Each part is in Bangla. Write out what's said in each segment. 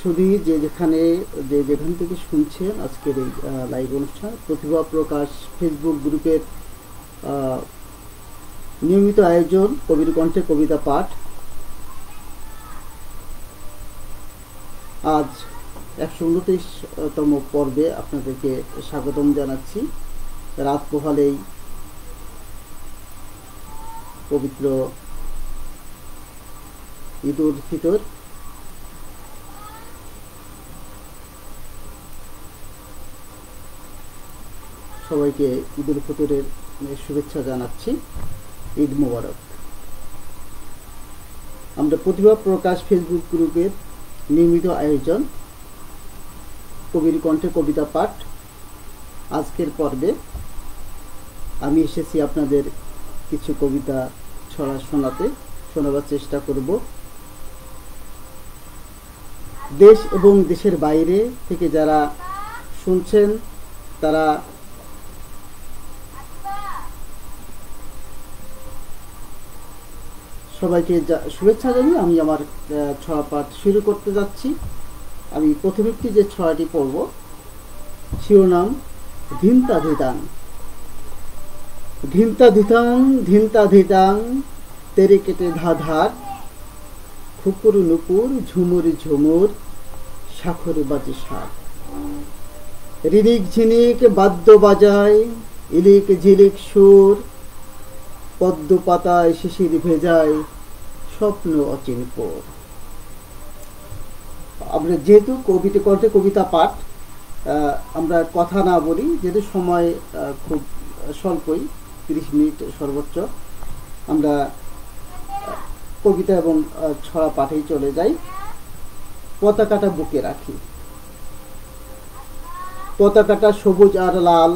সুধী যে যেখান থেকে শুনছেন আজকের এই লাইভ অনুষ্ঠান প্রতিভা প্রকাশ ফেসবুক গ্রুপের নিয়মিত আয়োজন কবির কণ্ঠে কবিতা পাঠ। আজ 129তম পর্বে আপনাদেরকে স্বাগতম জানাচ্ছি। রাত পোহালেই পবিত্র ঈদ উল ফিতর। সবাইকে ঈদ উল ফিতরের শুভেচ্ছা জানাচ্ছি। ঈদ মোবারক। আমরা প্রতিভা প্রকাশ ফেসবুক গ্রুপের নিয়মিত আয়োজন কবির কণ্ঠে কবিতা পাঠ। আজকের পর্বে আমি এসেছি আপনাদের কিছু কবিতা ছড়া শোনাবার চেষ্টা করব। দেশ এবং দেশের বাইরে থেকে যারা শুনছেন তারা সবাইকে শুভেচ্ছা জানিয়ে আমি আমার ছড়া পাঠ শুরু করতে যাচ্ছি। আমি প্রথম একটি যে ছড়াটি পড়ব শিরোনাম ধিন্তা ধিতাং। ধিন্তা ধিতাং ধিন্তা ধিতাং তেরে কেটে ধাধার খুকুর নুপুর ঝুমুর ঝুমুর শাখর বাজে শাক। রিনিক ঝিনিক বাদ্য বাজায় ইলিক ঝিলিক সুর পদ্ম পাতায় শিশির ভেজায় স্বপ্ন অচিনপুর। আমরা যেহেতু কণ্ঠে কবিতা পাঠ, আমরা কথা না বলি, যেহেতু সময় খুব স্বল্পই, 30 মিনিট সর্বোচ্চ, আমরা কবিতা এবং ছড়া পাঠেই চলে যাই। পতাকাটা বুকে রাখি। পতাকাটা সবুজ আর লাল,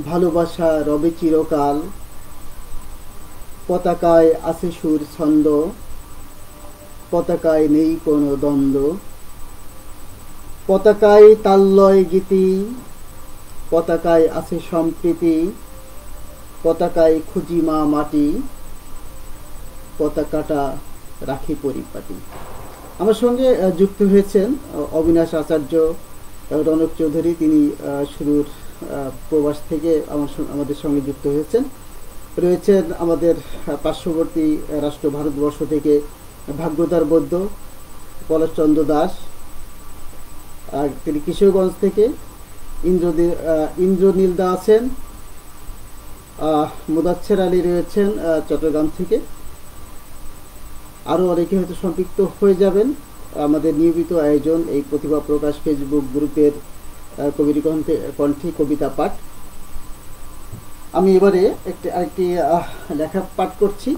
ভালোবাসা রবে চিরকাল। পতাকায় আছে সুর ছন্দ, পতাকায় নেই কোনো দ্বন্দ্ব। পতাকায় তাল্লয় গীতি, পতাকায় আছে সম্প্রীতি। পতাকায় খুঁজি মা মাটি, পতাকাটা রাখি পরিপাটি। আমার সঙ্গে যুক্ত হয়েছেন অবিনাশ আচার্য, রনক চৌধুরী। তিনি সুদূর প্রবাস থেকে আমাদের সঙ্গে যুক্ত হয়েছেন। রয়েছেন আমাদের পার্শ্ববর্তী রাষ্ট্র ভারতবর্ষ থেকে ভাগ্যধার বৈদ্য পলাশচন্দ্র দাস, আর তিনি কিশোরগঞ্জ থেকে। ইন্দ্রনীল দা আছেন। মুদাচ্ছের আলী রয়েছেন চট্টগ্রাম থেকে। আরও অনেকে হয়তো সম্পৃক্ত হয়ে যাবেন আমাদের নিয়মিত আয়োজন এই প্রতিভা প্রকাশ ফেসবুক গ্রুপের কবির কণ্ঠে কবিতা পাঠ। আমি এবারে আরেকটি লেখা পাঠ করছি।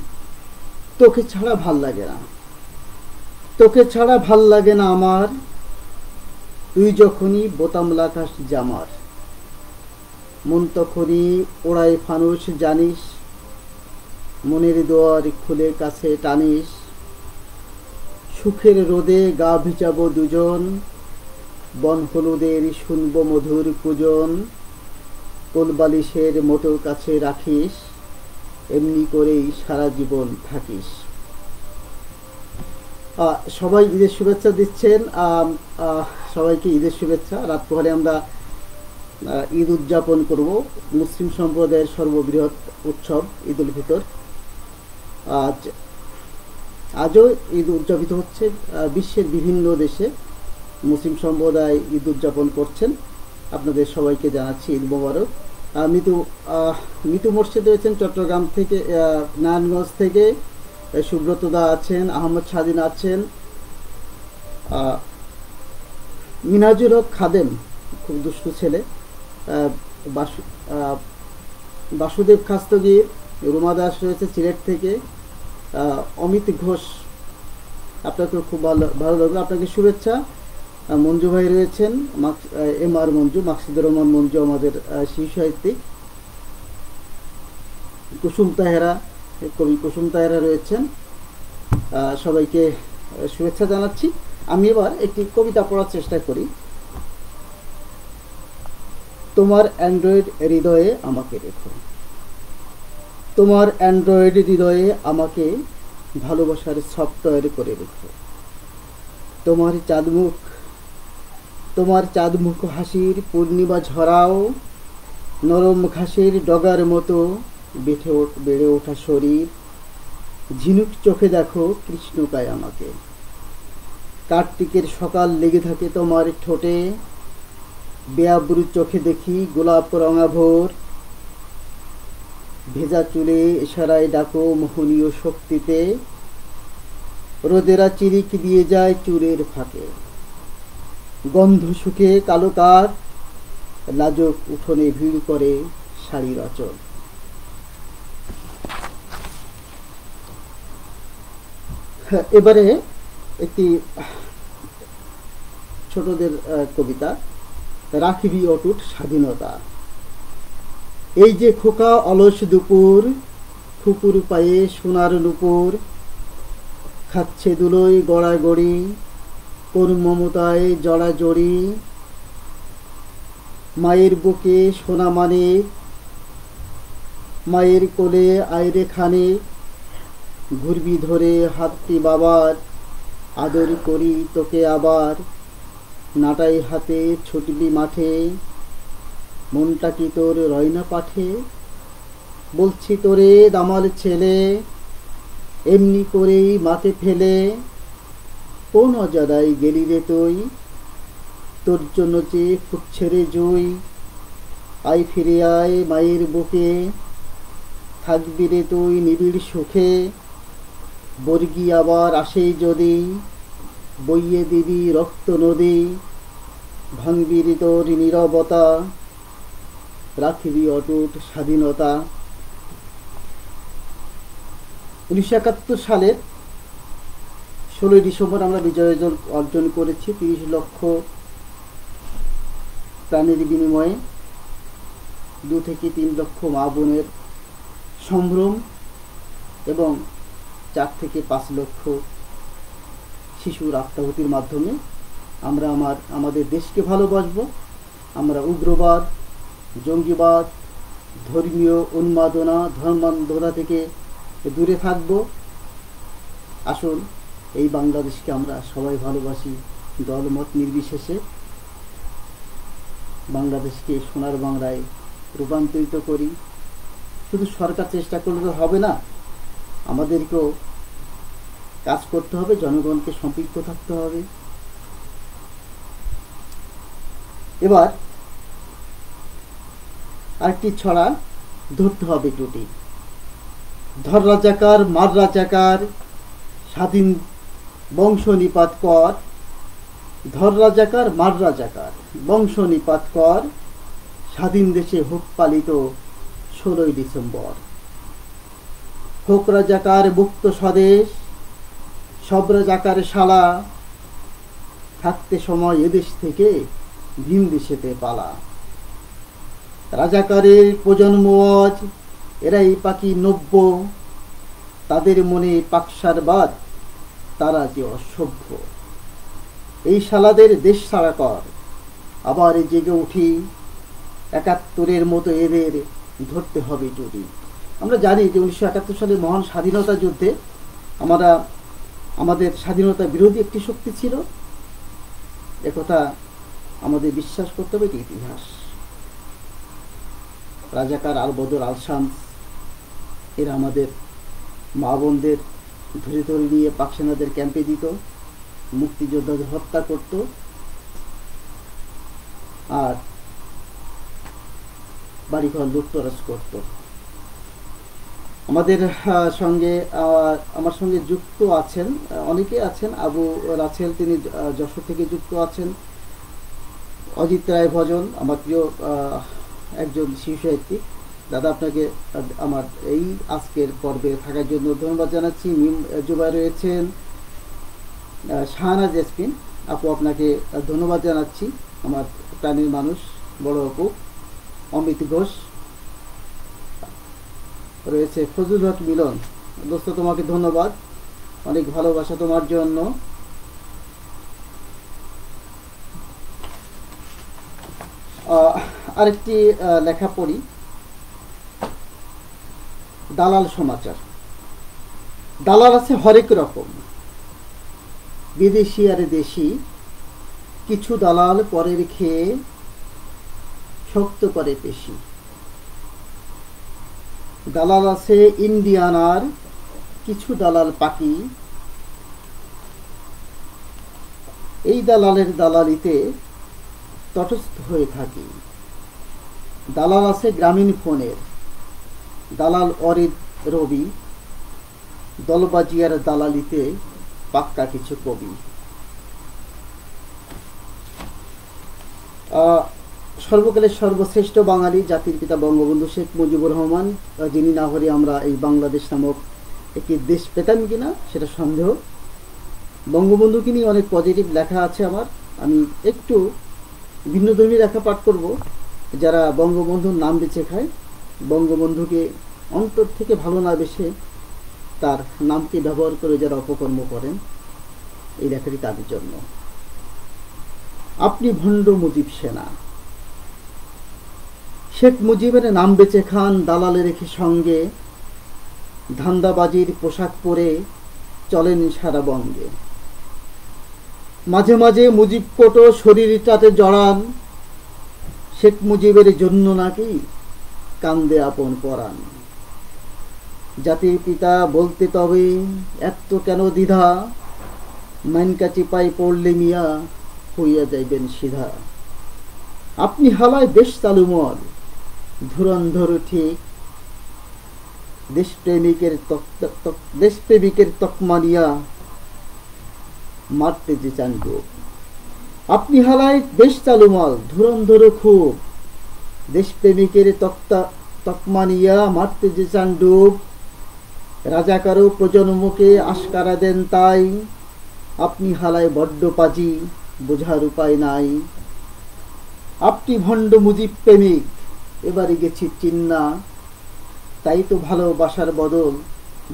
তোকে ছাড়া ভাল লাগে না, তোকে ছাড়া ভাল লাগে না আমার, তুই যখনই বোতাম লাগাস জামার। মন তখনই ওড়াই ফানুস জানিস, মনের দোয়ার খুলে কাছে টানিস। সুখের রোদে গা ভিজাবো দুজন, বন হলুদের শুনব মধুর পূজন। কোলবালিশের মোটর কাছে রাখিস, এমনি করেই সারা জীবন থাকিস। সবাই ঈদের শুভেচ্ছা দিচ্ছেন। সবাইকে ঈদের শুভেচ্ছা। রাত পোহালে আমরা ঈদ উদযাপন করব, মুসলিম সম্প্রদায়ের সর্ববৃহৎ উৎসব ঈদ উল ফিতর। আজও ঈদ উদযাপিত হচ্ছে। বিশ্বের বিভিন্ন দেশে মুসলিম সম্প্রদায় ঈদ উদযাপন করছেন। আপনাদের সবাইকে জানাচ্ছি ঈদ মোবারক। মিতু মোর্শেদ রয়েছেন চট্টগ্রাম থেকে, নারায়ণগঞ্জ থেকে। সুব্রত দা আছেন, আহমদ স্বাধীন আছেন, মিনাজুল হক খাদেম, খুব দুষ্টু ছেলে, বাসুদেব খাস্তগীর, রুমা দাস রয়েছে সিলেট থেকে, অমিত ঘোষ, আপনাকে খুব ভালো লাগলো, আপনাকে শুভেচ্ছা। মঞ্জু ভাই রয়েছেন, MR মঞ্জু, মাকসুদুর রহমান মঞ্জু, আমাদের শিশু সাহিত্যিক। কুসুম তাহেরা, কবি কুসুম তাহেরা রয়েছেন। সবাইকে শুভেচ্ছা জানাচ্ছি। আমি এবার একটি কবিতা পড়ার চেষ্টা করি। তোমার অ্যান্ড্রয়েড হৃদয়ে আমাকে রেখো, তোমার অ্যান্ড্রয়েড হৃদয়ে আমাকে ভালোবাসার সফটওয়্যার করে রেখো। তোমার চাঁদমুখ তোমার চাঁদমুখ হাসির পূর্ণিমা ঝরাও, নরম ঘাসের ডগার মতো বেড়ে ওঠা শরীর, ঝিনুক চোখে দেখো কৃষ্ণকায় আমাকে। কার্তিকের সকাল লেগে থাকে তোমার ঠোঁটে, বেয়াব্রু চোখে দেখি গোলাপ রঙা ভোর। ভেজা চুলে ইশারায় ডাকো মোহনীয় শক্তিতে, রোদেরা চিরিক দিয়ে যায় চুলের ফাঁকে। গন্ধ শুকে কালো কাক লাজক উঠোনে ভিড় করে শাড়ির আঁচল। এবারে একটি ছোটদের কবিতা, রাখিবি অটুট স্বাধীনতা। এই যে খোকা অলস দুপুর, ফুপুর পায়ে সোনার নুপুর, খাচ্ছে দুলোই গড়াগড়ি, কোন মমতায় জড়াজড়ি। মায়ের বুকে সোনা মানে, মায়ের কোলে আইরে খানে, ঘুরবি ধরে হাতটি বাবার, আদর করি তোকে আবার। নাটাই হাতে ছুটবি মাঠে, মনটা কি তোর রয়না পাঠে। বলছি তোরে দামাল ছেলে, এমনি করেই মাকে ফেলে কোন অজাদাই গেলি রে তুই। তোর জন্য যে ফুটছে রে জুই, আয় ফিরে আয় মায়ের বুকে, থাকবি রে তুই নিবিড় সুখে। বর্গি আবার আসে যদি, বইয়ে দিবি রক্ত নদী। ভাঙবি রে তোর নীরবতা, রাখিবি অটুট স্বাধীনতা। 1971 সালের 16 ডিসেম্বর আমরা বিজয় অর্জন করেছি। 30 লক্ষ প্রাণের বিনিময়ে 2 থেকে 3 লক্ষ মা বোনের সম্ভ্রম এবং 4 থেকে 5 লক্ষ শিশুর আত্মাহুতির মাধ্যমে আমরা আমাদের দেশকে ভালোবাসবো। আমরা উগ্রবাদ, জঙ্গিবাদ, ধর্মীয় উন্মাদনা, ধর্মান্ধতা থেকে দূরে থাকব। আসুন এই বাংলাদেশকে আমরা সবাই ভালোবাসি, দলমত নির্বিশেষে বাংলাদেশকে সোনার বাংলায় রূপান্তরিত করি। শুধু সরকার চেষ্টা করলে তো হবে না, আমাদেরকেও কাজ করতে হবে, জনগণকে সম্পৃক্ত থাকতে হবে। এবার আরেকটি ছড়া ধরতে হবে টুটি। ধর রাজাকার মার রাজাকার, স্বাধীন বংশ নিপাত কর। ধর রাজাকার মার রাজাকার, বংশ নিপাত কর। স্বাধীন দেশে হোক পালিত 16 ডিসেম্বর। হোক রাজাকার মুক্ত স্বদেশ, সব রাজাকার শালা। থাকতে সময় এদেশ থেকে ভিন দেশেতে পালা। রাজাকারের প্রজন্ম আজ, এরাই পাখি নব্য। তাদের মনে পাকসারবাদ, তারা যে অসভ্য। এই শালাদের দেশ ছাড়া কর, আবার জেগে উঠি। 71-এর মতো এদের ধরতে হবে টুটি। আমরা জানি যে 1971 সালে মহান স্বাধীনতা যুদ্ধে আমাদের স্বাধীনতা বিরোধী একটি শক্তি ছিল। একথা আমাদের বিশ্বাস করতে হবে, এটি ইতিহাস। রাজাকার আল বদর আল শামস এরা আমাদের মা বোনদের ধরে ধরে নিয়ে পাক সেনাদের ক্যাম্পে দিত, মুক্তিযোদ্ধাদের হত্যা করত। আর বাড়িঘর লুটতরাজ করত। আমাদের সঙ্গে আমার সঙ্গে যুক্ত আছেন অনেকে আছেন। আবু রাছেল, তিনি যশোর থেকে যুক্ত আছেন। অজিত রায় ভজন, আমার প্রিয় একজন শিশু সাহিত্যিক। দাদা, আপনাকে আমার এই আজকের পর্বে থাকার জন্য ধন্যবাদ জানাচ্ছি। মিম জুবাই রয়েছেন, শাহানা জেসমিন আপু, আপনাকে ধন্যবাদ জানাচ্ছি। আমার প্রাণীর মানুষ বড় আপু অমিত ঘোষ রয়েছে। ফজলুল হক মিলন, দোস্ত তোমাকে ধন্যবাদ, অনেক ভালোবাসা তোমার জন্য। আরেকটি লেখা পড়ি, দালাল সমাচার। দালাল আছে হরেক রকম, বিদেশি আর দেশি, কিছু দালাল পরের খেয়ে শক্ত করে পেশি। দালাল আছে ইন্ডিয়ানার, কিছু দালাল পাকি, এই দালালের দালালিতে তটস্থ হয়ে থাকি। দালাল আছে গ্রামীণ ফোনের, দালাল অরিদ রবি, দলবাজিয়ার দালালিতে পাক্কা কিছু কবি। সর্বকালের সর্বশ্রেষ্ঠ বাঙালি, জাতির পিতা বঙ্গবন্ধু শেখ মুজিবুর রহমান, যিনি না হলে আমরা এই বাংলাদেশ নামক একটি দেশ পেতাম কিনা সেটা সন্দেহ। বঙ্গবন্ধুকে নিয়ে অনেক পজিটিভ লেখা আছে আমার, আমি একটু ভিন্নধর্মী লেখা পাঠ করব। যারা বঙ্গবন্ধুর নাম বেছে খায়, বঙ্গবন্ধুকে অন্তর থেকে ভালো না বেসে তার নামকে ব্যবহার করে যারা অপকর্ম করেন, এই লেখাটি তাদের জন্য। আপনি ভণ্ড মুজিব সেনা, শেখ মুজিবের নাম বেচে খান দালালে রেখে সঙ্গে, ধান্দাবাজির পোশাক পরে চলেন সারা বঙ্গে। মাঝে মাঝে মুজিব কোটো শরীরটাতে জড়ান, শেখ মুজিবের জন্য নাকি কান্দে আপন পরাণ। জাতির পিতা বলতে তবে এত কেন দ্বিধা, মাইনকা চিপাই পড়লে মিয়া হইয়া যাইবেন সিধা। আপনি হালায় দেশ চালুমল, ধুরন্ধর ঠিক, দেশপ্রেমিকের তকমানিয়া মারতে যে চান গো। আপনি হালায় দেশ চালুমল, ধুরন্ধর খুব, দেশপ্রেমিকের তকমানিয়া মারতে যে চান ডুব। রাজাকারও প্রজন্মকে আশকারা দেন তাই, আপনি হালায় বড্ড পাজি, বোঝার উপায় নাই। আপনি ভণ্ড মুজিব প্রেমিক, এবারে গেছি চিন্না, তাই তো ভালোবাসার বদল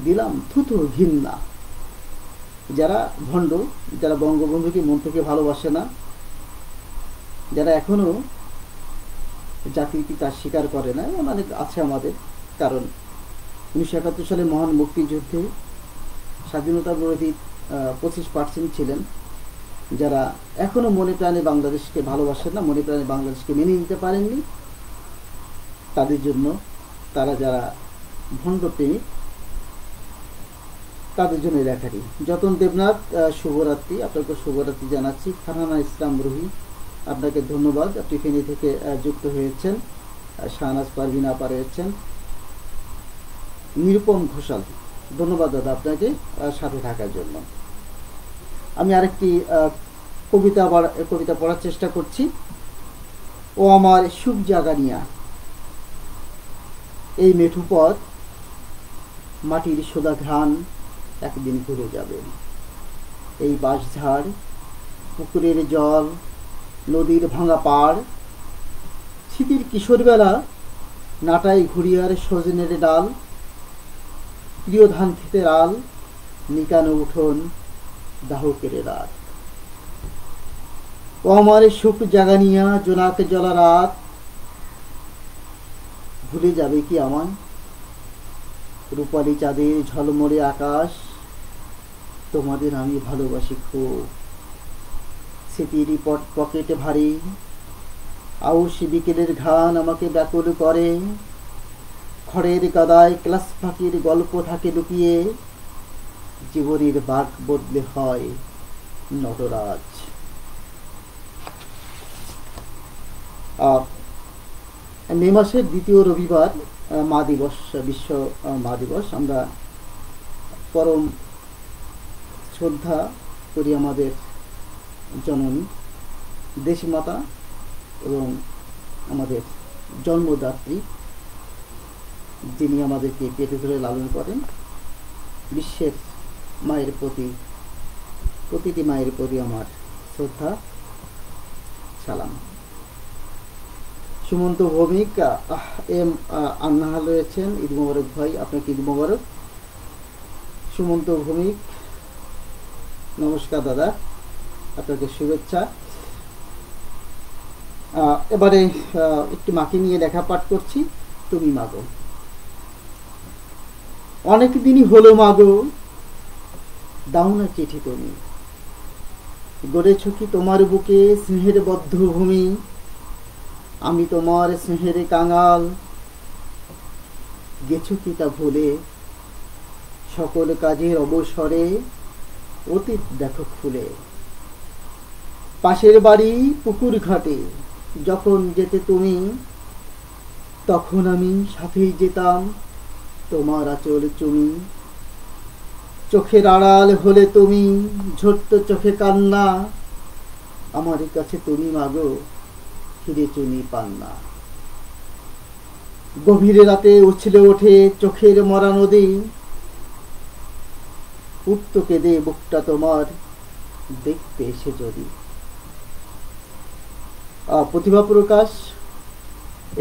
দিলাম থুথু ঘিন্না। যারা ভণ্ড, যারা বঙ্গবন্ধুকে মন থেকে ভালোবাসে না, যারা এখনো জাতির পিতা স্বীকার করে না, অনেক আছে আমাদের। কারণ 1971 সালে মহান মুক্তিযুদ্ধে স্বাধীনতা বিরোধী 25% ছিলেন, যারা এখনো মনে প্রাণে বাংলাদেশকে ভালোবাসেন না, মনে প্রাণে বাংলাদেশকে মেনে নিতে পারেননি। তাদের জন্য, তারা যারা ভণ্ড প্রেমিক, তাদের জন্য এই লেখাটি। যতন দেবনাথ, শুভরাত্রি, আপনাকে শুভরাত্রি জানাচ্ছি। ফারহানা ইসলাম রুহি, আপনাকে ধন্যবাদ, আপনি ফেনী থেকে যুক্ত হয়েছেন। শাহনাজ পারভিন আপা রয়েছেন। নিরুপম ঘোষাল, ধন্যবাদ দাদা আপনাকে সাথে থাকার জন্য। আমি আরেকটি কবিতা পড়ার চেষ্টা করছি। ও আমার সুখ জাগানিয়া, এই মেঠু পথ মাটির সোদা ঘ্রাণ একদিন ঘুরে যাবে। এই বাঁশঝাড়, পুকুরের জল, নদীর ভাঙা পাড়, শীতের কিশোরবেলা নাটাই ঘুরিয়ার সজনের ডাল, প্রিয় ধান ক্ষেতের আল, নিকানো উঠোন দাহকের রাত। ও আমার সুখ জাগানিয়া, জোনাক জ্বলা রাত, ভুলে যাবে কি আমায়? রূপালী চাঁদের ঝলমলে আকাশ, তোমাদের আমি ভালোবাসি খুব। স্মৃতির পকেটে ভারী, আউশ বিকেলের ঘ্রাণ আমাকে ব্যাকুল করে। খড়ের কাদায় ক্লাস ফাঁকির গল্প থাকে লুকিয়ে, জীবনের বাঁক বদলে হয় নটরাজ। মে মাসের দ্বিতীয় রবিবার মা দিবস, বিশ্ব মা দিবস। আমরা পরম শ্রদ্ধা করি আমাদের জননী দেশমাতা এবং আমাদের জন্মদাত্রী, যিনি আমাদেরকে পেটে ধরে লালন করেন। বিশ্বের মায়ের প্রতি, প্রতিটি মায়ের প্রতি আমার শ্রদ্ধা, সালাম। সুমন্ত ভৌমিক, এম আন্নাহাল রয়েছেন, ঈদ মোবারক ভাই, আপনাকে ঈদ মোবারক। সুমন্ত ভৌমিক, নমস্কার দাদা, আপনাকে শুভেচ্ছা। এবারে একটু মাকে নিয়ে লেখা পাঠ করছি। তুমি মাগো, অনেক দিনই হলো মাগো, দাও না চিঠি তুমি। গড়েছ কি তোমার বুকে স্নেহের বদ্ধভূমি, আমি তোমার স্নেহের কাঙাল, গেছো কি তা ভুলে সকল কাজের অবসরে অতীত দেখো খুলে। পাশের বাড়ি পুকুর ঘাটে যখন যেতে তুমি, তখন আমি সাথেই যেতাম তোমার আঁচল চুমি। চোখের আড়াল হলে তুমি, ঝরত চোখে কান্না, আমার কাছে তুমি মাগো ফিরে চুনি পান্না। গভীর রাতে উছলে ওঠে চোখের মরা নদী, উঠত কেঁদে বুকটা তোমার দেখতে এসে যদি। প্রতিভা প্রকাশ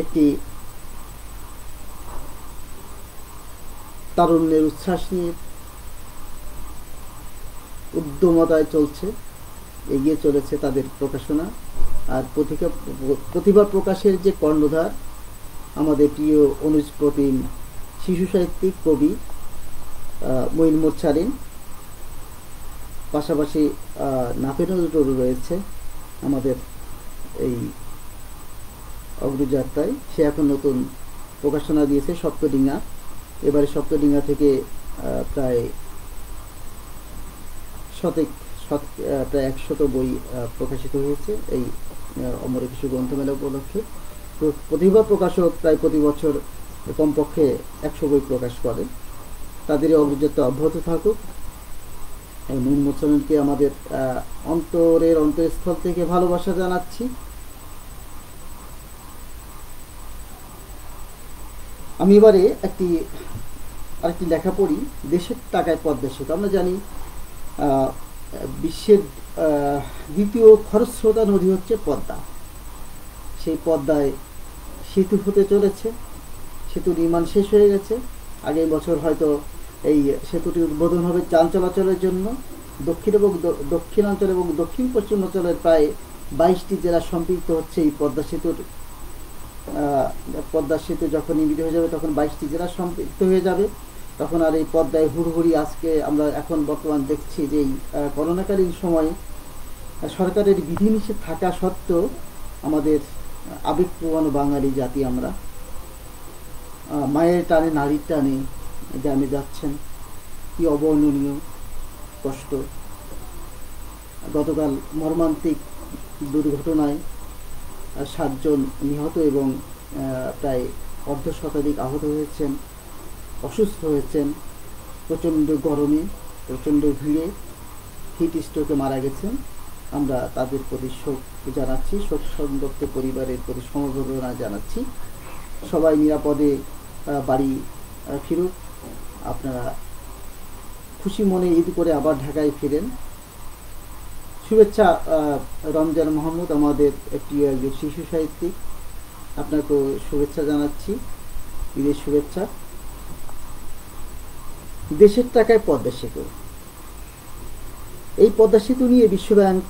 একটি তারুণ্যের উচ্ছ্বাস নিয়ে উদ্যমতায় চলছে, এগিয়ে চলেছে তাদের প্রকাশনা। আর প্রতিভা প্রকাশের যে কর্ণধার আমাদের প্রিয় অনুজ প্রতিম শিশু সাহিত্যিক কবি মঈন মোরছারিন, পাশাপাশি নাফে নজরুল রয়েছে আমাদের এই অগ্রযাত্রায়। সে এখন নতুন প্রকাশনা দিয়েছে সপ্তডিঙা। এবারে সপ্তডিঙা থেকে প্রায় প্রায় 100 বই প্রকাশিত হয়েছে এই অমর একুশে গ্রন্থমেলা উপলক্ষে। প্রতিভা প্রকাশক প্রায় প্রতি বছর কমপক্ষে 100 বই প্রকাশ করে। তাদের অগ্রযাত্রা অব্যাহত থাকুক। মঈন মোরছারিনকে আমাদের অন্তরস্থল থেকে ভালোবাসা জানাচ্ছি। আমি এবারে আরেকটি লেখা পড়ি, দেশের টাকায় পদ্মা সেতু। আমরা জানি বিশ্বের দ্বিতীয় খরস্রোতা নদী হচ্ছে পদ্মা। সেই পদ্মায় সেতু হতে চলেছে। সেতু নির্মাণ শেষ হয়ে গেছে। আগের বছর হয়তো এই সেতুটি উদ্বোধন হবে যান চলাচলের জন্য। দক্ষিণাঞ্চল এবং দক্ষিণ পশ্চিমাঞ্চলের প্রায় 22টি জেলা সম্পৃক্ত হচ্ছে এই পদ্মা সেতুর। পদ্মা সেতু যখন নির্মিত হয়ে যাবে তখন 22টি জেলা সম্পৃক্ত হয়ে যাবে। তখন আর এই পদ্মায় হুড়হুড়ি, আজকে আমরা এখন বর্তমান দেখছি যে এই করোনাকালীন সময়ে সরকারের বিধিনিষেধ থাকা সত্ত্বেও আমাদের আবেগপ্রবণ বাঙালি জাতি আমরা মায়ের টানে নারীর টানে গ্রামে যাচ্ছেন। কি অবর্ণনীয় কষ্ট। গতকাল মর্মান্তিক দুর্ঘটনায় 7 জন নিহত এবং প্রায় অর্ধশতাধিক আহত হয়েছেন, অসুস্থ হয়েছেন। প্রচণ্ড গরমে, প্রচণ্ড ভিড়ে হিট স্ট্রোকে মারা গেছেন। আমরা তাদের প্রতি শোক জানাচ্ছি, শোক সংতপ্ত পরিবারের প্রতি সমবেদনা জানাচ্ছি। সবাই নিরাপদে বাড়ি ফিরুক। আপনারা খুশি মনে ঈদ করে আবার ঢাকায় ফিরেন। শুভেচ্ছা রমজান মাহমুদ, আমাদের প্রিয় একজন শিশু সাহিত্যিক, আপনাকে শুভেচ্ছা জানাচ্ছি, ঈদের শুভেচ্ছা। দেশের টাকায় পদ্মা সেতু। এই পদ্মা সেতু নিয়ে বিশ্বব্যাংক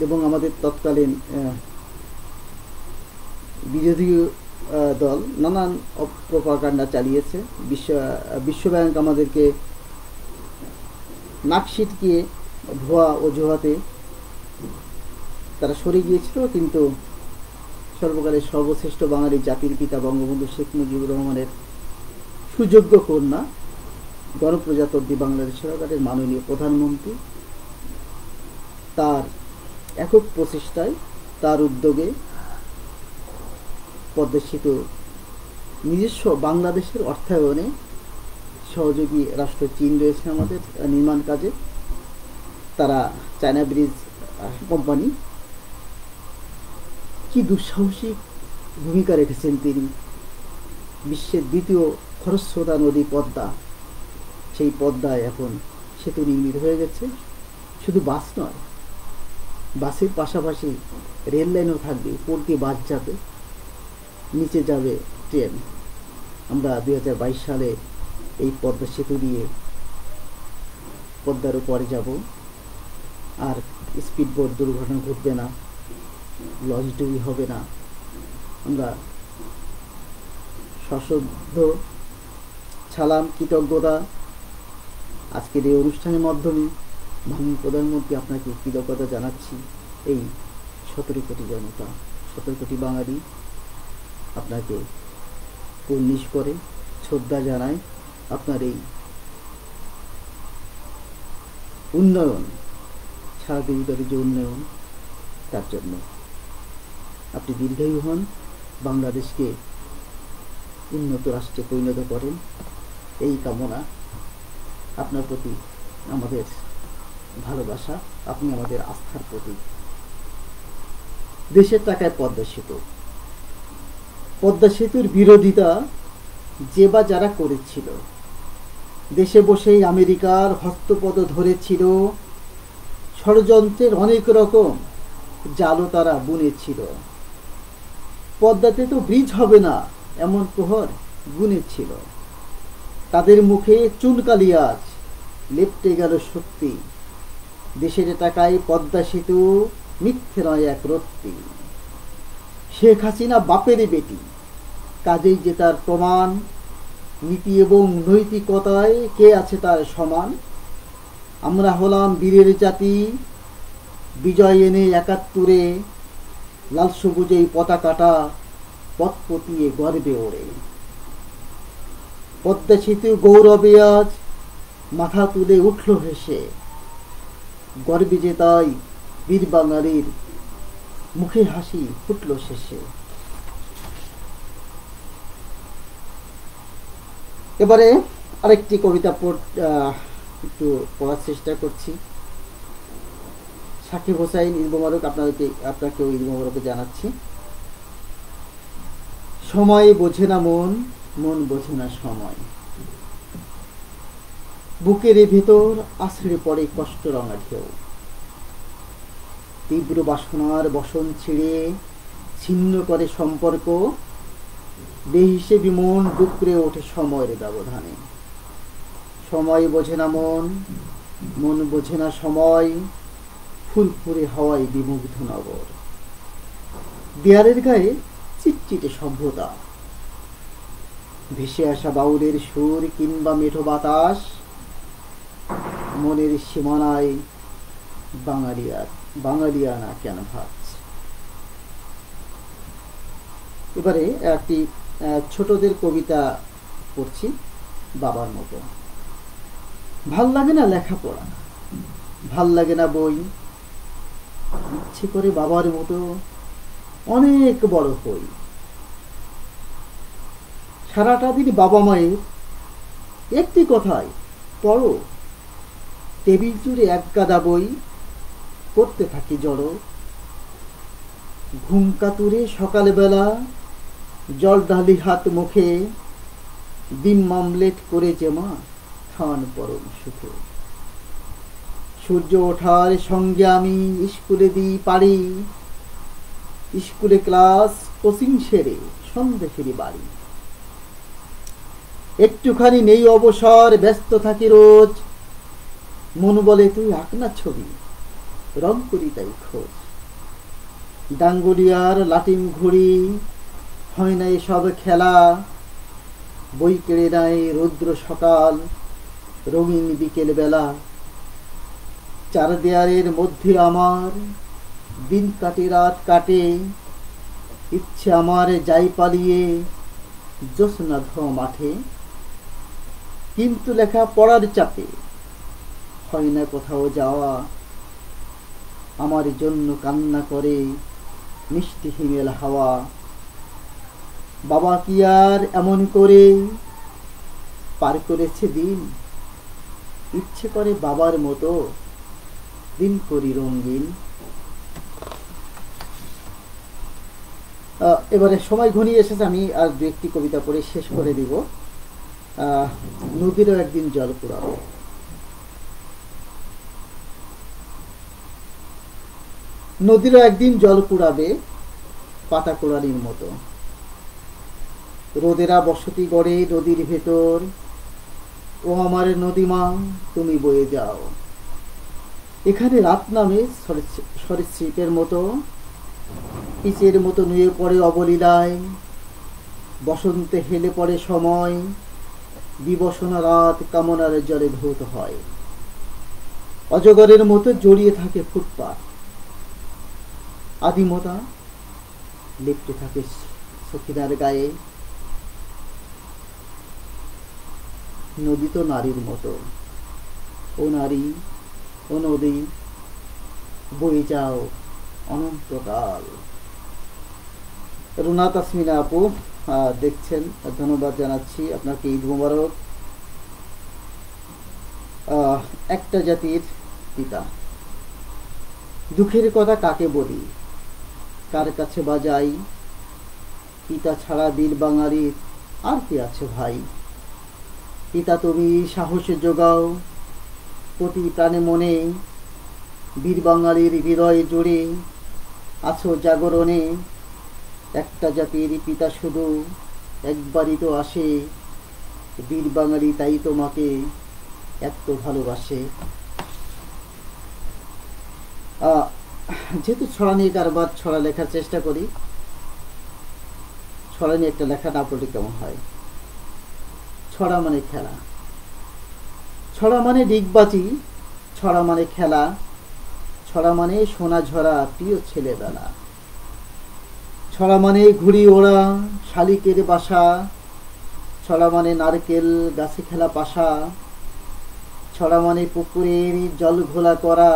এবং আমাদের তৎকালীন বিরোধী দল নানান প্রপাগান্ডা চালিয়েছে। বিশ্বব্যাংক আমাদেরকে নাক সিটকিয়ে ভুয়া অজুহাতে তারা সরে গিয়েছিল, কিন্তু সর্বকালের সর্বশ্রেষ্ঠ বাঙালি জাতির পিতা বঙ্গবন্ধু শেখ মুজিবুর রহমানের সুযোগ্য কন্যা, গণপ্রজাতন্ত্রী বাংলাদেশ সরকারের মাননীয় প্রধানমন্ত্রী, তার একক প্রচেষ্টায়, তার উদ্যোগে পদ্মা সেতু নিজস্ব বাংলাদেশের অর্থায়নে সহযোগী রাষ্ট্র চীন রয়েছে আমাদের নির্মাণ কাজে। তারা চায়না ব্রিজ কোম্পানি। কি দুঃসাহসিক ভূমিকা রেখেছেন তিনি। বিশ্বের দ্বিতীয় খরস্রোতা নদী পদ্মা, সেই পদ্মায় এখন সেতু নির্মিত হয়ে গেছে। শুধু বাস নয়, বাসের পাশাপাশি রেল লাইনও থাকবে। উপর দিয়ে বাস যাবে, নিচে যাবে ট্রেন। আমরা 2022 সালে এই পদ্মা সেতু দিয়ে পদ্মার উপরে যাব। আর স্পিডবোট দুর্ঘটনা ঘটবে না, লঞ্চ ডুবি হবে না। আমরা সশ্রদ্ধ সালাম, কৃতজ্ঞতা আজকের এই অনুষ্ঠানের মাধ্যমে মাননীয় প্রধানমন্ত্রী, আপনাকে কৃতজ্ঞতা জানাচ্ছি। এই 17 কোটি জনতা, 17 কোটি বাঙালি আপনাকে কুর্নিশ করে শ্রদ্ধা জানায়। আপনার এই উন্নয়ন, সারা দেশের যে উন্নয়ন, তার জন্য আপনি দীর্ঘায়ু হন, বাংলাদেশকে উন্নত রাষ্ট্রে পরিণত করেন, এই কামনা। আপনার প্রতি আমাদের ভালোবাসা, আপনি আমাদের আস্থার প্রতীক। দেশের টাকায় পদ্মা সেতু, পদ্মা সেতুর বিরোধিতা যে বা যারা করেছিল, দেশে বসেই আমেরিকার হস্তপদ ধরেছিল, ষড়যন্ত্রের অনেক রকম জালও তারা বুনেছিল। পদ্মাতে তো ব্রিজ হবে না এমন প্রহর গুনেছিল। তাদের মুখে চুনকালি আজ লেপ্টে গেল সত্যি, দেশের টাকায় পদ্মা সেতু মিথ্যে নয় এক রত্তি। শেখ হাসিনা বাপের বেটি, কাজেই যে তার প্রমাণ, নীতি এবং নৈতিকতায় কে আছে তার সমান। আমরা হলাম বীরের জাতি, বিজয় এনে 71-এ, লাল সবুজে পতাকাটা পথ পতিয়ে গর্বে ওড়ে। পদ্মা সেতু গৌরবে আজ মাথা তুলে উঠল হেসে, গর্বে যে তাই বীর বাঙালির মুখে হাসি ফুটল শেষে। এবারে আরেকটি কবিতা একটু পড়ার চেষ্টা করছি। সাকিব হোসাইন, ঈদ মোবারক, আপনাকেও ঈদ মোবারক জানাচ্ছি। সময় বোঝে না মন, মন বোঝে না সময়, বুকের ভেতর আছড়ে পড়ে কষ্ট রঙা ঢেউ। তীব্র বাসনার বসন ছিঁড়ে ছিন্ন করে সম্পর্ক, বেহিসেবি মন ডুকরে ওঠে সময়ের ব্যবধানে। সময় বোঝে না মন, মন বোঝে না সময়, ফুরফুরে হাওয়ায় বিমুগ্ধ নগর। দেয়ালের গায়ে চিটচিটে সভ্যতা, ভেসে আসা বাউলের সুর কিংবা মেঠো বাতাস, মনের সীমানায় বাঙালিয়ানা কেন ভাস। এবারে একটি ছোটদের কবিতা পড়ছি, বাবার মতো। ভাল লাগে না লেখাপড়া, ভাল লাগে না বই, ইচ্ছে করে বাবার মতো অনেক বড় হই। সারাটা দিন বাবা মায়ের একটি কথাই, পড়ো। টেবিল জুড়ে এক গাদা বই, করতে থাকি জড়ো। ঘুম কাতুরে সকালবেলা জল ঢালি হাত মুখে, ডিম মামলেট করে যে মা খান পরম সুখে। সূর্য ওঠার সঙ্গে আমি স্কুলে দিই পারি, স্কুলে ক্লাস কোচিং সেরে সন্ধ্যে ফিরি বাড়ি। একটুখানি নেই অবসর, ব্যস্ত থাকি রোজ, মন বলে তুই আঁক না ছবি, রং করি তাই খোঁজ। ডাঙ্গুলিয়ার লাটিম ঘুড়ি, হয় না এসব খেলা, বই কেড়ে নেয় রৌদ্র সকাল, রঙিন বিকেল বেলা। চার দেয়ালের মধ্যে আমার দিন কাটে রাত কাটে, ইচ্ছে আমার যাই পালিয়ে জ্যোৎস্নাধ মাঠে। কিন্তু লেখা পড়ার চাপে হয় না কোথাও যাওয়া, আমার জন্য কান্না করে মিষ্টি হিমেল হাওয়া। বাবা কি আর এমন করে পার করেছে দিন, ইচ্ছে করে বাবার মতো দিন করি রঙিন। এবারে সময় ঘনিয়ে এসেছে, আমি আর দু একটি কবিতা পড়ে শেষ করে দিব। নদীরও একদিন জল কুড়াবে। নদীরও একদিন জল কুড়াবে পাতা কোড়ালির মতো, রোদেরা বসতি গড়ে নদীর ভেতর। ও আমার নদীমা তুমি বয়ে যাও, এখানে রাত নামে সরীসৃপের মতো, পিচের মতো নুয়ে পড়ে অবলীলায়। বসন্তে হেলে পড়ে সময়, বিবসনা রাত কামনার জলে ধৌত হয়। অজগরের মতো জড়িয়ে থাকে ফুটপাত, আদিমতা লিপ্ত থাকে সখিনার গায়ে। নদী তো নারীর মতো, ও নারী ও নদী বয়ে যাও অনন্তকাল। রুনা তাসমিনা আপু দেখছেন, ধন্যবাদ জানাচ্ছি আপনাকে, ঈদ মোবারক। একটা জাতির পিতা, দুঃখের কথা কাকে বলি, কার কাছে বাজাই, পিতা ছাড়া বীর বাঙালির আর কি আছে ভাই। পিতা তুমি সাহসে যোগাও প্রতি প্রাণে মনে, বীর বাঙালির হৃদয়ে জুড়ে আছো জাগরণে। একটা জাতির পিতা শুধু একবারই তো আসে, বীর বাঙালি তাই তোমাকে এত ভালোবাসে। যেহেতু ছড়া নিয়ে কারবার ছড়া লেখার চেষ্টা করি, ছড়া নিয়ে একটা লেখা না পড়লে কেমন হয়। ছড়া মানে খেলা, ছড়া মানে ডিগবাজি, ছড়া মানে খেলা, ছড়া মানে সোনা ঝরা প্রিয় ছেলেবেলা। ছড়া মানে ঘুড়ি ওড়া শালিকের বাসা, ছড়া মানে নারকেল গাছে খেলা পাশা, ছড়া মানে পুকুরের জল ঘোলা করা,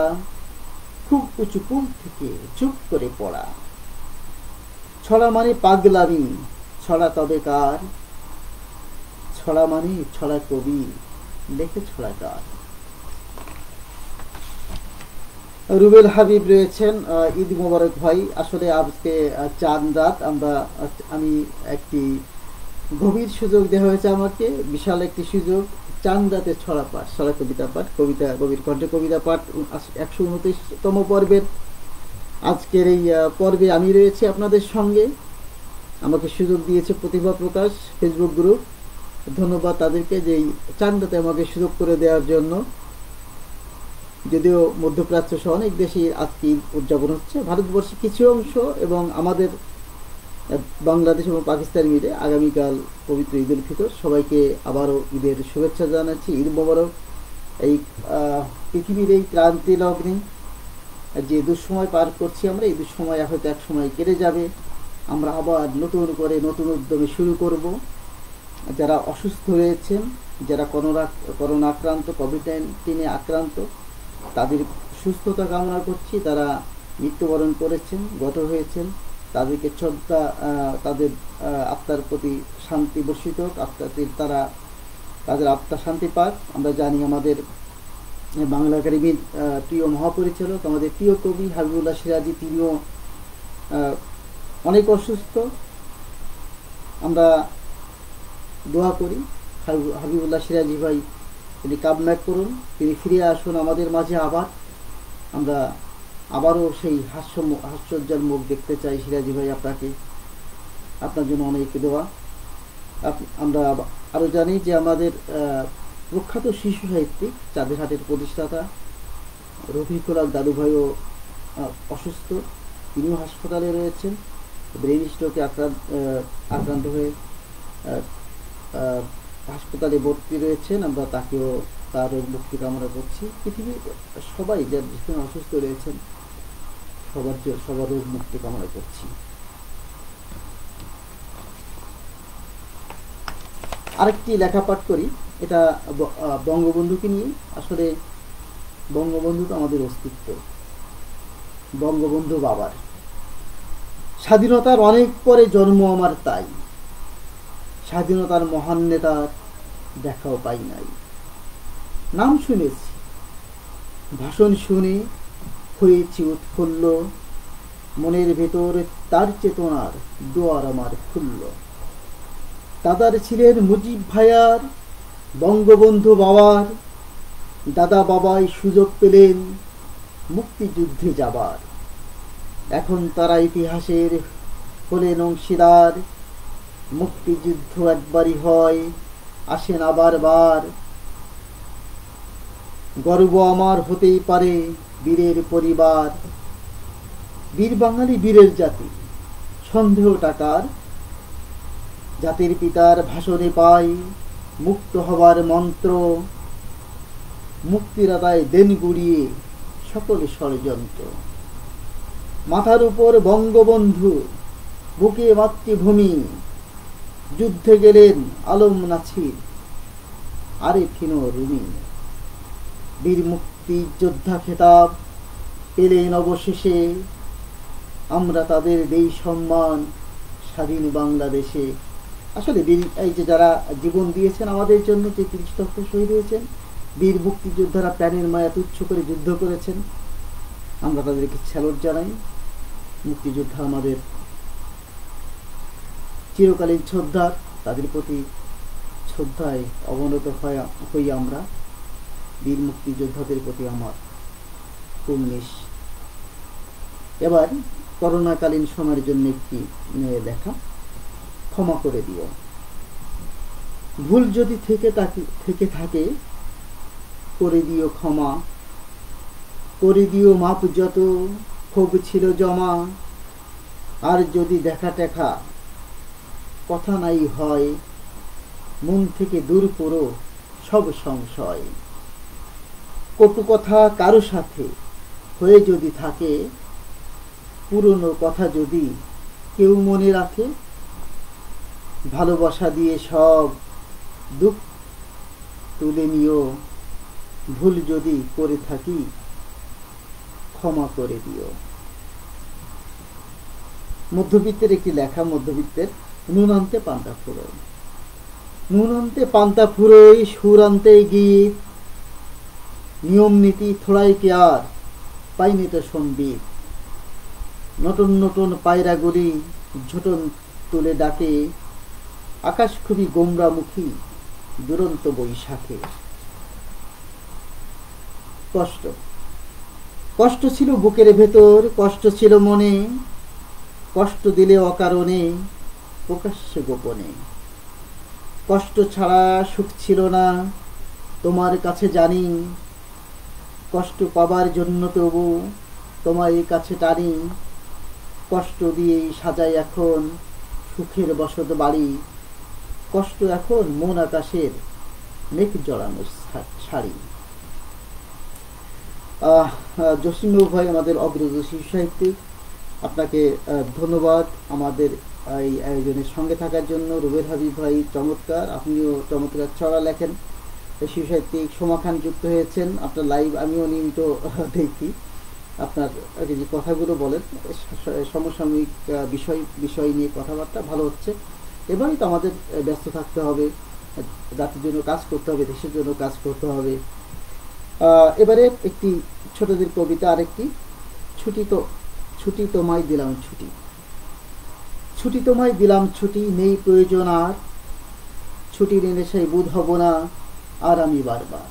খুব উঁচু পুল থেকে চুপ করে পড়া। ছড়া মানে পাগলামি, ছড়া তবে কার, ছড়া মানে ছড়া কবি লেখে ছড়া কার। রুবেল হাবিব রয়েছেন, ঈদ মোবারক ভাই। আসলে আজকে চাঁদ রাত, আমি একটি গভীর সুযোগ দেওয়া হয়েছে আমাকে, বিশাল একটি সুযোগ। চাঁদ রাতে ছড়া পাঠ, ছড়া কবিতা পাঠ, কবিতা কবির কণ্ঠে কবিতা পাঠ 129তম পর্বের আজকের এই পর্বে আমি রয়েছি আপনাদের সঙ্গে। আমাকে সুযোগ দিয়েছে প্রতিভা প্রকাশ ফেসবুক গ্রুপ, ধন্যবাদ তাদেরকে যে এই চাঁদ রাতে আমাকে সুযোগ করে দেওয়ার জন্য। যদিও মধ্যপ্রাচ্য সহ অনেক দেশে আজকে ঈদ উদযাপন হচ্ছে, ভারতবর্ষে কিছু অংশ এবং আমাদের বাংলাদেশ এবং পাকিস্তান মিলে আগামীকাল পবিত্র ঈদ উল ফিতর। সবাইকে আবারও ঈদের শুভেচ্ছা জানাচ্ছি, ঈদ মোবারক। এই পৃথিবীর এই ক্রান্তি লগ্নে যে দুঃসময় পার করছি আমরা, এই দুঃসময় হয়তো এক সময় কেটে যাবে, আমরা আবার নতুন করে নতুন উদ্যমে শুরু করব। যারা অসুস্থ হয়েছেন, যারা করোনা আক্রান্ত, কোভিড-19 আক্রান্ত, তাদের সুস্থতা কামনা করছি। তারা মৃত্যুবরণ করেছেন, গত হয়েছেন, তাদেরকে শ্রদ্ধা, তাদের আত্মার প্রতি শান্তি বর্ষিত হোক, তাদের আত্মা শান্তি পাক। আমরা জানি আমাদের বাংলা একাডেমির প্রিয় মহাপরিচালক, আমাদের প্রিয় কবি হাবিবুল্লাহ সিরাজি, তিনিও অনেক অসুস্থ। আমরা দোয়া করি হাবিবুল্লাহ সিরাজি ভাই তিনি কামব্যাক করুন, তিনি ফিরে আসুন আমাদের মাঝে আবার। আমরা আবারও সেই হাস্যোজ্জ্বল মুখ দেখতে চাই সিরাজি ভাই, আপনার জন্য অনেক দোয়া। আমরা আরও জানি যে আমাদের প্রখ্যাত শিশু সাহিত্যিক চাঁদেরহাটের প্রতিষ্ঠাতা রফিকুল হক দাদু ভাইও অসুস্থ, তিনিও হাসপাতালে রয়েছেন, ব্রেন স্ট্রোকে আক্রান্ত হয়ে হাসপাতালে ভর্তি রয়েছেন। আমরা তার মুক্তি কামনা করছি। পৃথিবীর সবাই যারা অসুস্থ রয়েছেন সবার রোগ মুক্তি কামনা করছি। আরেকটি লেখা পাঠ করি, এটা বঙ্গবন্ধুকে নিয়ে। আসলে বঙ্গবন্ধু তো আমাদের অস্তিত্ব, বঙ্গবন্ধু বাবার। স্বাধীনতার অনেক পরে জন্ম আমার, তাই স্বাধীনতার মহান নেতার দেখাও পাই নাই। নাম শুনেছি, ভাষণ শুনে হয়েছি উৎফুল্ল, মনের ভেতর তার চেতনার দুয়ার আমার খুলল। দাদার ছিলেন মুজিব ভাইয়ার, বঙ্গবন্ধু বাবার, দাদা বাবাই সুযোগ পেলেন মুক্তিযুদ্ধে যাবার। এখন তারা ইতিহাসের হলেন অংশীদার, মুক্তিযুদ্ধ একবারই হয়, আসেন আবার বার। গর্ব আমার হতেই পারে বীরের পরিবার, বীর বাঙালি বীরের জাতি, সন্দেহ টাকার। জাতির পিতার ভাষণে পাই মুক্ত হবার মন্ত্র, মুক্তির আদায় দেন গুড়িয়ে সকল ষড়যন্ত্র। মাথার উপর বঙ্গবন্ধু, বুকে মাতৃভূমি, যুদ্ধে গেলেন আলম নাছির, আরেফিন রুমি। বীর মুক্তি যোদ্ধা খেতাব পেলেন অবশেষে, আমরা তাদের দেই সম্মান স্বাধীন বাংলাদেশে। আসলে এই যে যারা জীবন দিয়েছেন আমাদের জন্য, যে ৩০ লক্ষ শহীদ হয়েছেন, বীর মুক্তিযোদ্ধারা প্রাণের মায়া তুচ্ছ করে যুদ্ধ করেছেন, আমরা তাদেরকে স্যালুট জানাই। মুক্তিযোদ্ধা আমাদের চিরকালীন শ্রদ্ধার, তাদের প্রতি শ্রদ্ধায় অবনত হই আমরা। বীর মুক্তিযোদ্ধাদের প্রতি আমার কুর্নিশ। এবার করোনাকালীন সময়ের জন্য একটি লেখা, ক্ষমা করে দিও। ভুল যদি থেকে থাকে করে দিও ক্ষমা, করে দিও মাপ যত ক্ষোভ ছিল জমা। আর যদি দেখা টেখা কথা নাই হয়, মন থেকে দূর করো সব সংশয়। কটু কথা কারো সাথে হয়ে যদি থাকে, পুরনো কথা যদি কেউ মনে রাখে, ভালোবাসা দিয়ে সব দুঃখ তুলে নিও। ভুল যদি করে থাকি ক্ষমা করে দিও। মধ্যবিত্তের একটি লেখা, মধ্যবিত্তের। নুন আনতে পান্তা ফুরোয়, নুন আনতে পান্তা ফুরোয়, সুর আনতে গীত, নিয়ম নীতি থোড়াই কে আর পাইনি তো সম্বিত। নতুন নতুন পায়রাগুলি ঝোটন তুলে ডাকে, আকাশ খুবই গোমরামুখী দুরন্ত বৈশাখে। কষ্ট, কষ্ট ছিল বুকের ভেতর, কষ্ট ছিল মনে, কষ্ট দিলে অকারণে প্রকাশ্যে গোপনে। কষ্ট ছাড়া সুখ ছিল না তোমার কাছে জানি, কষ্ট পাবার জন্য তবু তোমার কাছে টানি। কষ্ট দিয়েই সাজাই এখন সুখের বসত বাড়ি, কষ্ট এখন মন আকাশের মেঘ জড়ানো শাড়ি। জসিম ভাই আমাদের অগ্রজ শিশু সাহিত্যিক, আপনাকে ধন্যবাদ আমাদের এই আয়োজনের সঙ্গে থাকার জন্য। রুবেল হাবিব ভাই চমৎকার, আপনিও চমৎকার ছড়া লেখেন। শিশু সাহিত্যিক সোমা খান যুক্ত হয়েছেন, আপনার লাইভ আমিও নিয়মিত দেখি। আপনার যে কথাগুলো বলেন সমসাময়িক বিষয় নিয়ে কথাবার্তা ভালো হচ্ছে। এবারই তো আমাদের ব্যস্ত থাকতে হবে, জাতির জন্য কাজ করতে হবে, দেশের জন্য কাজ করতে হবে। এবারে একটি ছোটদের কবিতা, আরেকটি। ছুটি তোমায় দিলাম ছুটি, ছুটি তোমায় দিলাম ছুটি, নেই প্রয়োজন আর ছুটির নেশায় বোধ হব না আর আমি বারবার।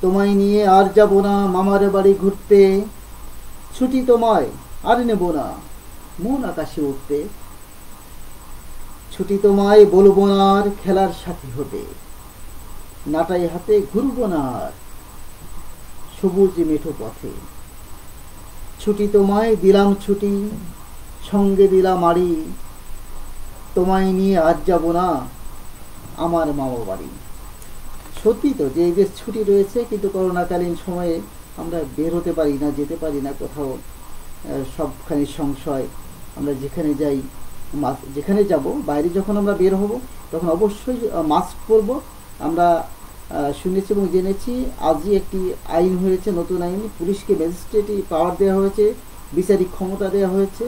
তোমায় নিয়ে আর যাব না মামার বাড়ি ঘুরতে, ছুটি তোমায় আর নেব না মন আকাশে উঠতে। ছুটি তোমায় বলবো না আর খেলার সাথী হতে, নাটাই হাতে ঘুরবো না আর সবুজ মেঠো পথে। ছুটি তোমায় দিলাম ছুটি, সঙ্গে দিলাম আড়ি, তোমায় নিয়ে আজ যাব না আমার মামা বাড়ি। সত্যি তো যে বেশ ছুটি রয়েছে, কিন্তু করোনাকালীন সময়ে আমরা বের হতে পারি না, যেতে পারি না কোথাও, সবখানে সংশয়। আমরা যেখানে যাই, যেখানে যাব, বাইরে যখন আমরা বের হব তখন অবশ্যই মাস্ক পরব। আমরা শুনেছি এবং জেনেছি আজই একটি আইন হয়েছে, নতুন আইন, পুলিশকে ম্যাজিস্ট্রেটি পাওয়ার দেওয়া হয়েছে, বিচারিক ক্ষমতা দেওয়া হয়েছে।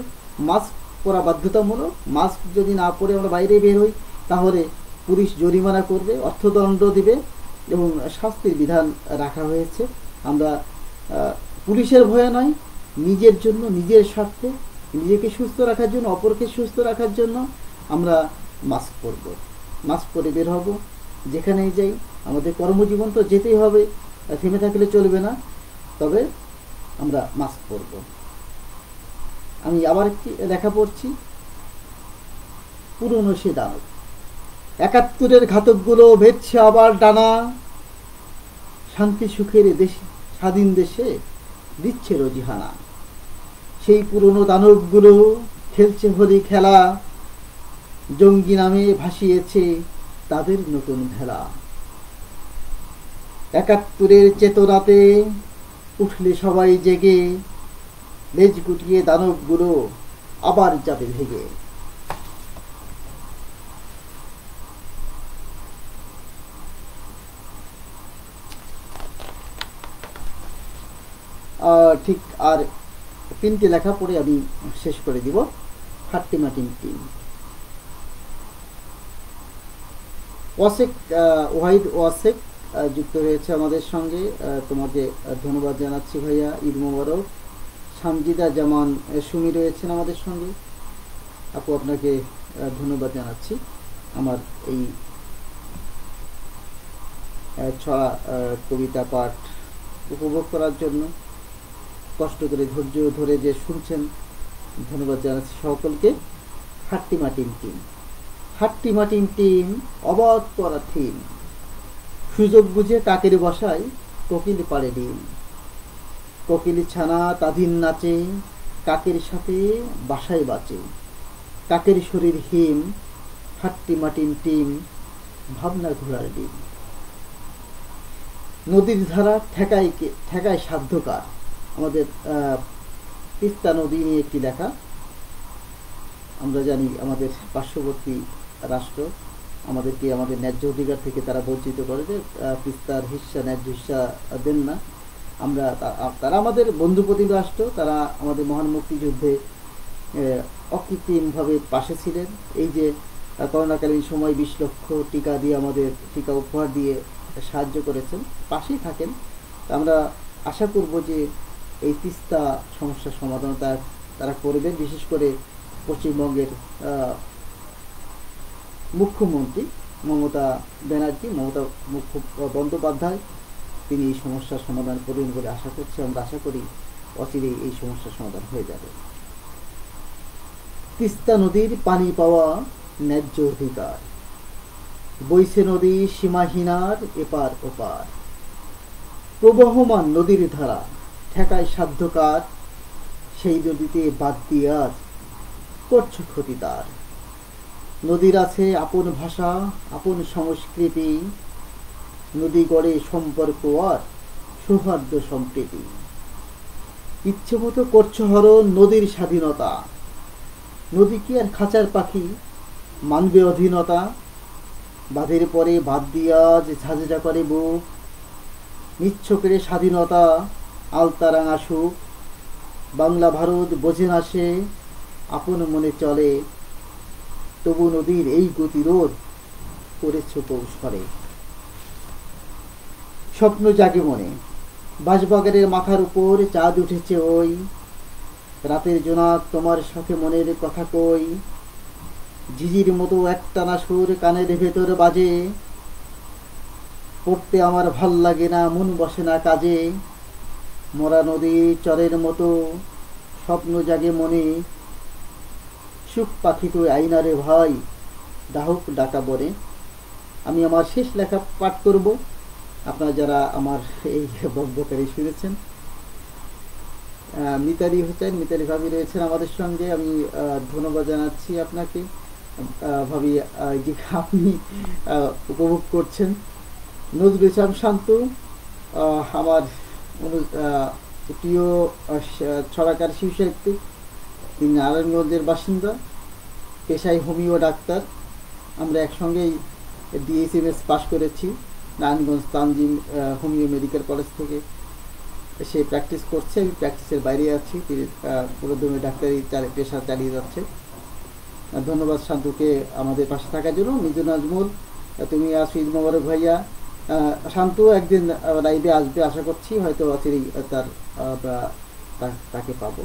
মাস্ক পরা বাধ্যতামূলক। মাস্ক যদি না পরে আমরা বাইরে বের হই তাহলে পুলিশ জরিমানা করবে, অর্থদণ্ড দিবে এবং শাস্তির বিধান রাখা হয়েছে। আমরা পুলিশের ভয়ে নয়, নিজের জন্য, নিজের স্বার্থে, নিজেকে সুস্থ রাখার জন্য, অপরকে সুস্থ রাখার জন্য আমরা মাস্ক পরব, মাস্ক পরে বের হব। যেখানেই যাই, আমাদের কর্মজীবন তো যেতেই হবে, থেমে থাকলে চলবে না, তবে আমরা মাস্ক পরব। আমি আবার একটি লেখা পড়ছি। পুরনো সে দানব, ৭১-এর ঘাতকগুলো ভেদছে আবার ডানা, শান্তি সুখের দেশে, স্বাধীন দেশে দিচ্ছে রোজিহানা। সেই পুরনো দানবগুলো খেলছে হোলি খেলা, জঙ্গি নামে ভাসিয়েছে তাদের নতুন ভেলা। একাত্তরের চেতনাতে উঠলে সবাই জেগে, লেজ গুটিয়ে দানবগুলো আবার যাবে ভেগে। ঠিক আর 3টে লেখা পড়ে আমি শেষ করে দিব। হাট্টি মাটিম টিম। ওয়াসেক, ওয়াহিদ ওয়াসেক যুক্ত হয়েছে আমাদের সঙ্গে। তোমাকে ধন্যবাদ জানাচ্ছি ভাইয়া, ঈদ মোবারক। সামজিদা জামান সুমি রয়েছেন আমাদের সঙ্গে। আপু আপনাকে ধন্যবাদ জানাচ্ছি আমার এই ছড়া কবিতা পাঠ উপভোগ করার জন্য, কষ্ট করে ধৈর্য ধরে যে শুনছেন, ধন্যবাদ জানাচ্ছি সকলকে। হাট্টি মাটিম টিম, হাট্টি মাটিম টিম, অবাক করা থিম, সুযোগ বুঝে কাকের বসায় কোকিল পাড়ে ডিম। কোকিল ছানা তাধিন নাচে, কাকের সাথে বাসায় বাঁচে। কাকের শরীর হিম, হাট্টি মাটিম টিম, ভাবনা ঘোড়ার ডিম। নদীর ধারা ঠেকায় সাধ্যকার। আমাদের তিস্তা নদী নিয়ে একটি লেখা। আমরা জানি আমাদের পার্শ্ববর্তী রাষ্ট্র আমাদেরকে আমাদের ন্যায্য অধিকার থেকে তারা বঞ্চিত করে, যে তিস্তার হিস্সা ন্যায্য হিস্সা দেন না। আমরা তারা আমাদের বন্ধুপ্রতিম রাষ্ট্র, তারা আমাদের মহান মুক্তিযুদ্ধে অকৃত্রিমভাবে পাশে ছিলেন। এই যে করোনাকালীন সময় 20 লক্ষ টিকা দিয়ে আমাদের টিকা উপহার দিয়ে সাহায্য করেছেন, পাশেই থাকেন। আমরা আশা করব যে এই তিস্তা সমস্যার সমাধান তারা করবেন। বিশেষ করে পশ্চিমবঙ্গের মুখ্যমন্ত্রী মমতা ব্যানার্জি, মমতা বন্দ্যোপাধ্যায়, তিনি এই সমস্যার সমাধান করবেন বলে আশা করছি। আমরা আশা করি অচিরেই এই সমস্যার সমাধান হয়ে যাবে। তিস্তা নদীর পানি পাওয়া ন্যায্য অধিকার, বইছে নদী সীমাহীনার এপার ওপার। প্রবহমান নদীর ধারা ঠেকায় সাধ্যকার, সেই নদীতে বাদ দিয়ে আর করছ ক্ষতি তার। নদীর আছে আপন ভাষা, আপন সংস্কৃতি, নদী গড়ে সম্পর্ক আর সৌহার্দ্য সম্প্রীতি। ইচ্ছে মতো করছ হরণ নদীর স্বাধীনতা, নদী কি আর খাঁচার পাখি, মানবে অধীনতা। বাঁধের পরে বাদ দিয়া যে ঝাঁঝরা করে বুক, নিচ্ছ করে স্বাধীনতা আলতারাঙা সুখ। বাংলা ভারত বোঝে না সে, আপন মনে চলে, তবু নদীর এই গতিরোধ করেছ কৌশলে। স্বপ্ন জাগে মনে, বাঁশবাগানের মাথার উপর চাঁদ উঠেছে ওই, রাতের জোনাক তোমার সাথে মনের কথা কই। ঝিঝির মতো একটানা সুর কানের ভেতর বাজে, পড়তে আমার ভাল লাগে না, মন বসে না কাজে। মরা নদী চরের মতো স্বপ্ন জাগে মনে, সুখ পাখি তুই আইনারে ভাই, ডাহুক ডাকা বনে। আমি আমার শেষ লেখা পাঠ করব। আপনারা যারা আমার এই বক্তব্যকারী শুনেছেন, মিতালি হোসেন, মিতালি ভাবি রয়েছেন আমাদের সঙ্গে। আমি ধন্যবাদ জানাচ্ছি আপনাকে ভাবি, যে আপনি উপভোগ করছেন। নজরুল ইসলাম শান্ত, আমার প্রিয় ছড়াকার শিশুসাহিত্যিক, তিনি নারায়ণগঞ্জের বাসিন্দা, পেশায় হোমিও ডাক্তার। আমরা একসঙ্গেই DSMS পাশ করেছি Narayanganj Tanzim homeo medical college থেকে। সে প্র্যাকটিস করছে, আমি প্র্যাকটিসের বাইরে আছি। তিনি পুরোদমে ডাক্তারি পেশা চালিয়ে যাচ্ছে। ধন্যবাদ শান্তুকে আমাদের পাশে থাকার জন্য। মিজু নাজমুল, তুমি আসো, ঈদ মোবারক ভাইয়া। শান্তু একদিন লাইভে আসবে আশা করছি, হয়তো অচিরেই তাকে পাবো।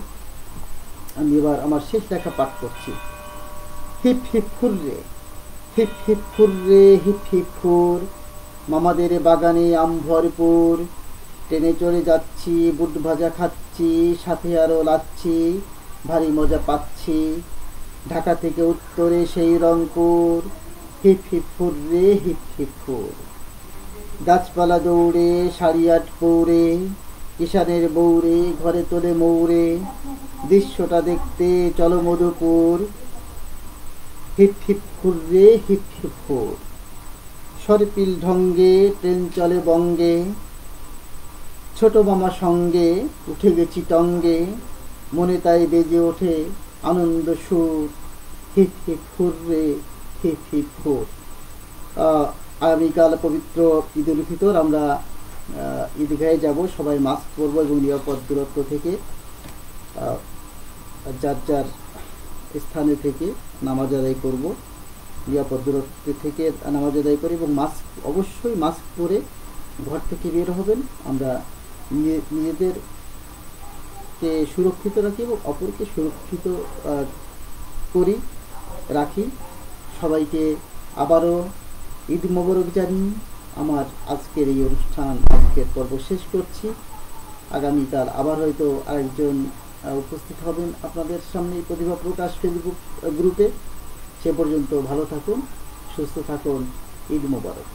আমি এবার আমার শেষ লেখা পাঠ করছি। Hip hip hurray, hip hip hurray, hip hip hurray, মামাদের বাগানে আম ভরপুর। ট্রেনে চড়ে যাচ্ছি, বুট ভাজা খাচ্ছি, সাথে আরও লাচ্ছি, ভারী মজা পাচ্ছি। ঢাকা থেকে উত্তরে সেই Rangpur, hip hip hurray, hip hip hurray. গাছপালা দৌড়ে, শাড়ি আট পৌড়ে, কিষানের বৌরে ঘরে তোলে মৌরে। দৃশ্যটা দেখতে চলো Madhupur, hip hip hurray, hip hip hurray. সরপিল ঢঙ্গে ট্রেন চলে বঙ্গে, ছোট মামা সঙ্গে উঠে গেছি টঙ্গে, মনে তাই বেজে ওঠে আনন্দ সুর, hip hip hurray hip hip hurray. আগামীকাল পবিত্র ঈদ উল ফিতর, আমরা ঈদগাহে যাব, সবাই মাস্ক পরবো এবং নিরাপদ দূরত্ব থেকে যার যার স্থানে থেকে নামাজ আদায় করব, নিরাপদ দূরত্ব থেকে নামাজ আদায় করি এবং মাস্ক, অবশ্যই মাস্ক পরে ঘর থেকে বের হবেন। আমরা নিজেদেরকে সুরক্ষিত রাখি এবং অপরকে সুরক্ষিত করি, রাখি। সবাইকে আবারও ঈদ মোবারক জানিয়ে আমার আজকের এই অনুষ্ঠান, আজকের পর্ব শেষ করছি। আগামীকাল আবার হয়তো আরেকজন উপস্থিত হবেন আপনাদের সামনে প্রতিভা প্রকাশ ফেসবুক গ্রুপে। সে পর্যন্ত ভালো থাকুন, সুস্থ থাকুন। ঈদ মোবারক।